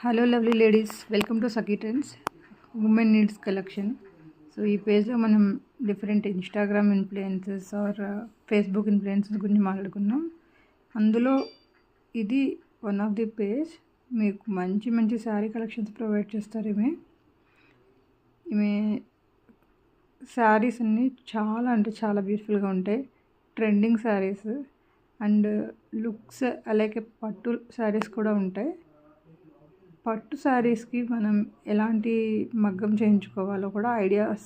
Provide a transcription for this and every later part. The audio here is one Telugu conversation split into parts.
Hello lovely ladies, welcome to Sakhi trends women needs collection. So ఈ పేజ్లో మనం different Instagram influences are Facebook influences గురించి మాట్లాడుకున్నాం. అందులో ఇది వన్ ఆఫ్ ది పేజ్. మీకు మంచి మంచి శారీ కలెక్షన్స్ ప్రొవైడ్ చేస్తారు. ఈమె శారీస్ అన్నీ చాలా అంటే చాలా బ్యూటిఫుల్గా ఉంటాయి. ట్రెండింగ్ శారీస్ అండ్ లుక్స్, అలాగే పట్టు శారీస్ కూడా ఉంటాయి. పట్టు శారీస్కి మనం ఎలాంటి మగ్గం చేయించుకోవాలో కూడా ఐడియాస్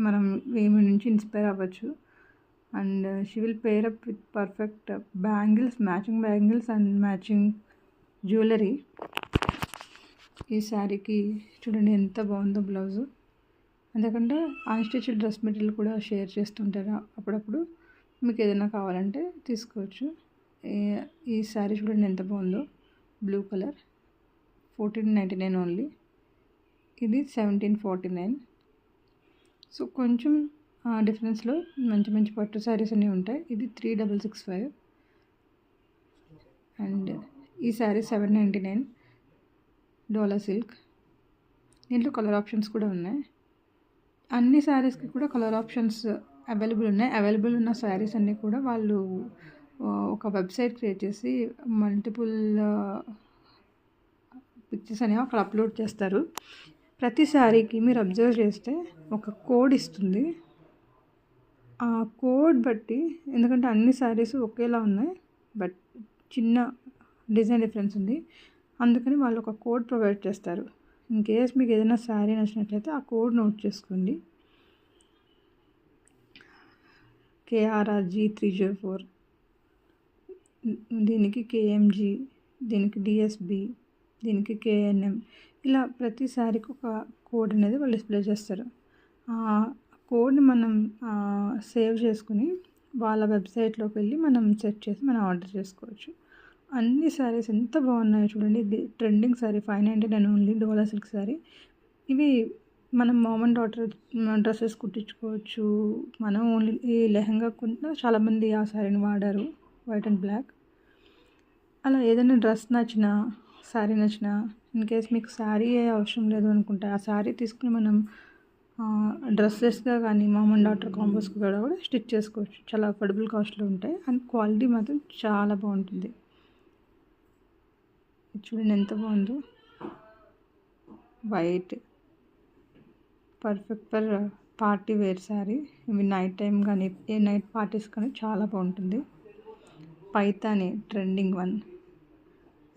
మనం ఈమె నుంచి ఇన్స్పైర్ అవ్వచ్చు. And she will pair up with perfect bangles, matching bangles and matching jewellery. ఈ శారీకి చూడండి ఎంత బాగుందో బ్లౌజు. ఎందుకంటే అన్స్టిచ్డ్ డ్రెస్ మెటీరియల్ కూడా షేర్ చేస్తుంటారు అప్పుడప్పుడు. మీకు ఏదైనా కావాలంటే తీసుకోవచ్చు. ఈ శారీ చూడండి ఎంత బాగుందో. Blue colour, 1499 only. ఇది 1749. సో కొంచెం డిఫరెన్స్లో మంచి మంచి పట్టు శారీస్ అన్నీ ఉంటాయి. ఇది 3665 అండ్ ఈ శారీ 799 డోలా సిల్క్. దీంట్లో కలర్ ఆప్షన్స్ కూడా ఉన్నాయి. అన్ని శారీస్కి కూడా కలర్ ఆప్షన్స్ అవైలబుల్ ఉన్నాయి. అవైలబుల్ ఉన్న శారీస్ అన్నీ కూడా వాళ్ళు ఒక వెబ్సైట్ క్రియేట్ చేసి మల్టిపుల్ పిక్చర్స్ అనేవి అక్కడ అప్లోడ్ చేస్తారు. ప్రతి శారీకి మీరు అబ్జర్వ్ చేస్తే ఒక కోడ్ ఇస్తుంది. ఆ కోడ్ బట్టి, ఎందుకంటే అన్ని శారీస్ ఒకేలా ఉన్నాయి బట్ చిన్న డిజైన్ డిఫరెన్స్ ఉంది, అందుకని వాళ్ళు ఒక కోడ్ ప్రొవైడ్ చేస్తారు. ఇన్ కేస్ మీకు ఏదైనా శారీ నచ్చినట్లయితే ఆ కోడ్ నోట్ చేసుకోండి. KRRG304, దీనికి KMG, దీనికి DSB, దీనికి KNM, ఇలా ప్రతి శారీకి ఒక కోడ్ అనేది వాళ్ళు డిస్ప్లే చేస్తారు. ఆ కోడ్ని మనం సేవ్ చేసుకుని వాళ్ళ వెబ్సైట్లోకి వెళ్ళి మనం సెర్చ్ చేసి మనం ఆర్డర్ చేసుకోవచ్చు. అన్ని శారీస్ ఎంత బాగున్నాయో చూడండి. ఇది ట్రెండింగ్ శారీ, 599 ఓన్లీ, డోలా సిల్క్ శారీ. ఇవి మనం మామ్ అండ్ డాటర్ డ్రెస్సెస్ కుట్టించుకోవచ్చు. మనం ఓన్లీ ఈ లెహంగా కూడా చాలామంది ఆ శారీని వాడారు, వైట్ అండ్ బ్లాక్. అలా ఏదైనా డ్రెస్ నచ్చినా, శారీ నచ్చినా, ఇన్ కేస్ మీకు శారీ అవసరం లేదు అనుకుంటే ఆ శారీ తీసుకుని మనం డ్రెస్సెస్గా కానీ మామ్ అండ్ డాటర్ కాంబోస్కి కూడా స్టిచ్ చేసుకోవచ్చు. చాలా అఫోర్డబుల్ కాస్ట్లో ఉంటాయి అండ్ క్వాలిటీ మాత్రం చాలా బాగుంటుంది. చూడండి ఎంత బాగుందో. White, perfect for party wear saree. ఇవి నైట్ టైం కానీ నైట్ పార్టీస్ కానీ చాలా బాగుంటుంది. Paithani trending one.